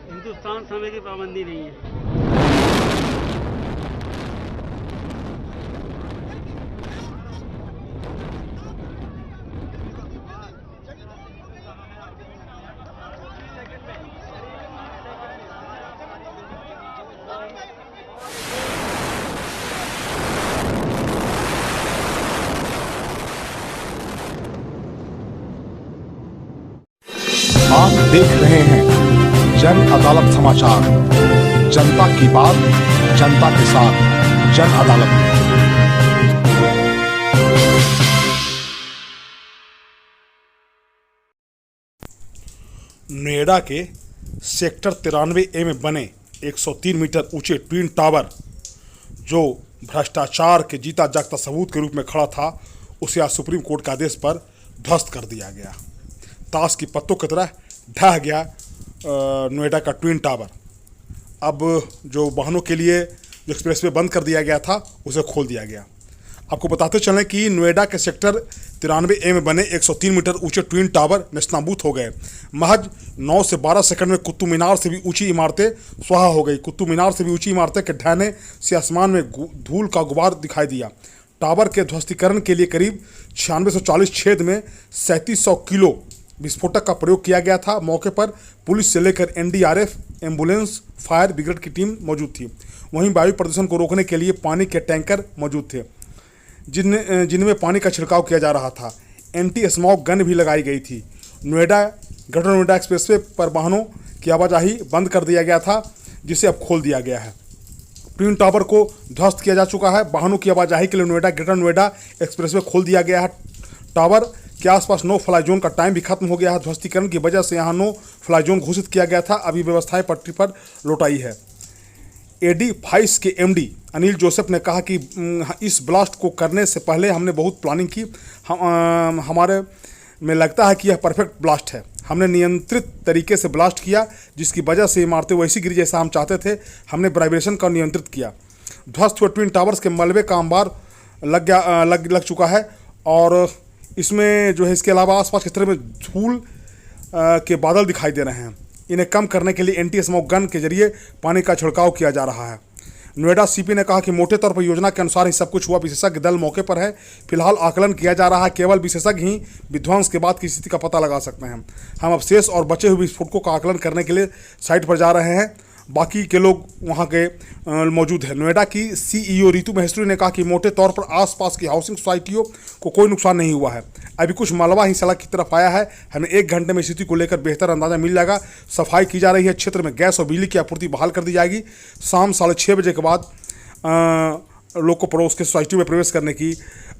हिंदुस्तान समय की पाबंदी नहीं है। आप देख रहे हैं जन अदालत समाचार। जनता की बात जनता के साथ, जन अदालत। नोएडा के सेक्टर 93A में बने 103 मीटर ऊंचे ट्विन टावर, जो भ्रष्टाचार के जीता जागता सबूत के रूप में खड़ा था, उसे आज सुप्रीम कोर्ट के आदेश पर ध्वस्त कर दिया गया। ताश की पत्तों की तरह ढह गया नोएडा का ट्विन टावर। अब जो वाहनों के लिए जो एक्सप्रेसवे बंद कर दिया गया था, उसे खोल दिया गया। आपको बताते चलें कि नोएडा के सेक्टर 93A में बने 103 मीटर ऊंचे ट्विन टावर नेस्तनाबूद हो गए। महज 9 से 12 सेकंड में कुतुब मीनार से भी ऊंची इमारतें स्वाहा हो गई। कुतुब मीनार से भी ऊंची इमारतें के ढहने से आसमान में धूल का गुबार दिखाई दिया। टावर के ध्वस्तीकरण के लिए करीब 9640 छेद में 3700 किलो विस्फोटक का प्रयोग किया गया था। मौके पर पुलिस से लेकर NDRF, एम्बुलेंस, फायर ब्रिगेड की टीम मौजूद थी। वहीं वायु प्रदूषण को रोकने के लिए पानी के टैंकर मौजूद थे, जिनमें पानी का छिड़काव किया जा रहा था। एंटी स्मॉग गन भी लगाई गई थी। ग्रेटर नोएडा एक्सप्रेसवे पर वाहनों की आवाजाही बंद कर दिया गया था, जिसे अब खोल दिया गया है। ट्विन टावर को ध्वस्त किया जा चुका है। वाहनों की आवाजाही के लिए ग्रेटर नोएडा एक्सप्रेसवे खोल दिया गया है। टावर के आसपास नो फ्लाई जोन का टाइम भी खत्म हो गया है। ध्वस्तीकरण की वजह से यहाँ नो फ्लाई जोन घोषित किया गया था। अभी व्यवस्थाएं पटरी पर लौटाई है। AD फाइस के MD अनिल जोसेफ ने कहा कि इस ब्लास्ट को करने से पहले हमने बहुत प्लानिंग की। हमारे में लगता है कि यह परफेक्ट ब्लास्ट है। हमने नियंत्रित तरीके से ब्लास्ट किया, जिसकी वजह से इमारतें वैसी गिरी जैसा हम चाहते थे। हमने वाइब्रेशन का नियंत्रित किया। ध्वस्त हुए ट्विन टावर्स के मलबे का अंबार लग चुका है, और इसमें जो है इसके अलावा आसपास के क्षेत्र में धूल के बादल दिखाई दे रहे हैं। इन्हें कम करने के लिए एंटी स्मोक गन के जरिए पानी का छिड़काव किया जा रहा है। नोएडा CP ने कहा कि मोटे तौर पर योजना के अनुसार ही सब कुछ हुआ। विशेषज्ञ दल मौके पर है। फिलहाल आकलन किया जा रहा है। केवल विशेषज्ञ ही विध्वंस के बाद की स्थिति का पता लगा सकते हैं। हम अब शेष और बचे हुए विस्फोटकों का आकलन करने के लिए साइट पर जा रहे हैं। बाकी के लोग वहाँ के मौजूद हैं। नोएडा की CEO रितु महेश्वरी ने कहा कि मोटे तौर पर आसपास की हाउसिंग सोसाइटियों को कोई नुकसान नहीं हुआ है। अभी कुछ मलबा ही सड़क की तरफ आया है। हमें 1 घंटे में स्थिति को लेकर बेहतर अंदाजा मिल जाएगा। सफाई की जा रही है। क्षेत्र में गैस और बिजली की आपूर्ति बहाल कर दी जाएगी। शाम 6:30 बजे के बाद लोग को पड़ोस के सोसाइटी में प्रवेश करने की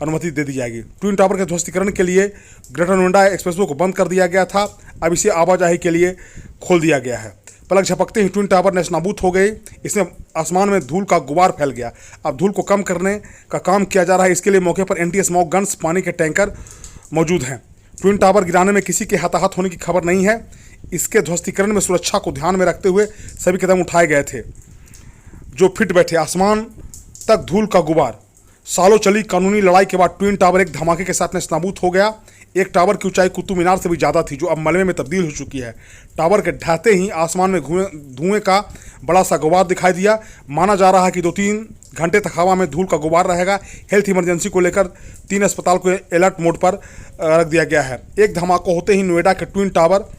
अनुमति दे दी जाएगी। ट्विन टावर के ध्वस्तीकरण के लिए ग्रेटर नोएडा एक्सप्रेसवे को बंद कर दिया गया था। अब इसे आवाजाही के लिए खोल दिया गया है। पलक झपकते ही ट्विन टावर नेस्तनाबूद हो गई। इसमें आसमान में धूल का गुबार फैल गया। अब धूल को कम करने का काम किया जा रहा है। इसके लिए मौके पर एंटी स्मोक गन्स, पानी के टैंकर मौजूद हैं। ट्विन टावर गिराने में किसी के हताहत होने की खबर नहीं है। इसके ध्वस्तीकरण में सुरक्षा को ध्यान में रखते हुए सभी कदम उठाए गए थे जो फिट बैठे। आसमान तक धूल का गुबार। सालों चली कानूनी लड़ाई के बाद ट्विन टावर एक धमाके के साथ नेस्तनाबूद हो गया। एक टावर की ऊंचाई कुतुब मीनार से भी ज़्यादा थी, जो अब मलबे में तब्दील हो चुकी है। टावर के ढहते ही आसमान में धुएं का बड़ा सा गुबार दिखाई दिया। माना जा रहा है कि 2-3 घंटे तक हवा में धूल का गुबार रहेगा। हेल्थ इमरजेंसी को लेकर 3 अस्पताल को अलर्ट मोड पर रख दिया गया है। एक धमाका होते ही नोएडा के ट्विन टावर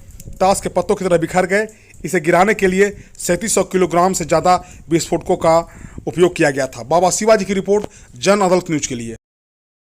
ताश के पत्तों की तरह बिखर गए। इसे गिराने के लिए 3700 किलोग्राम से ज़्यादा विस्फोटकों का उपयोग किया गया था। बाबा शिवाजी की रिपोर्ट, जन अदालत न्यूज़ के लिए।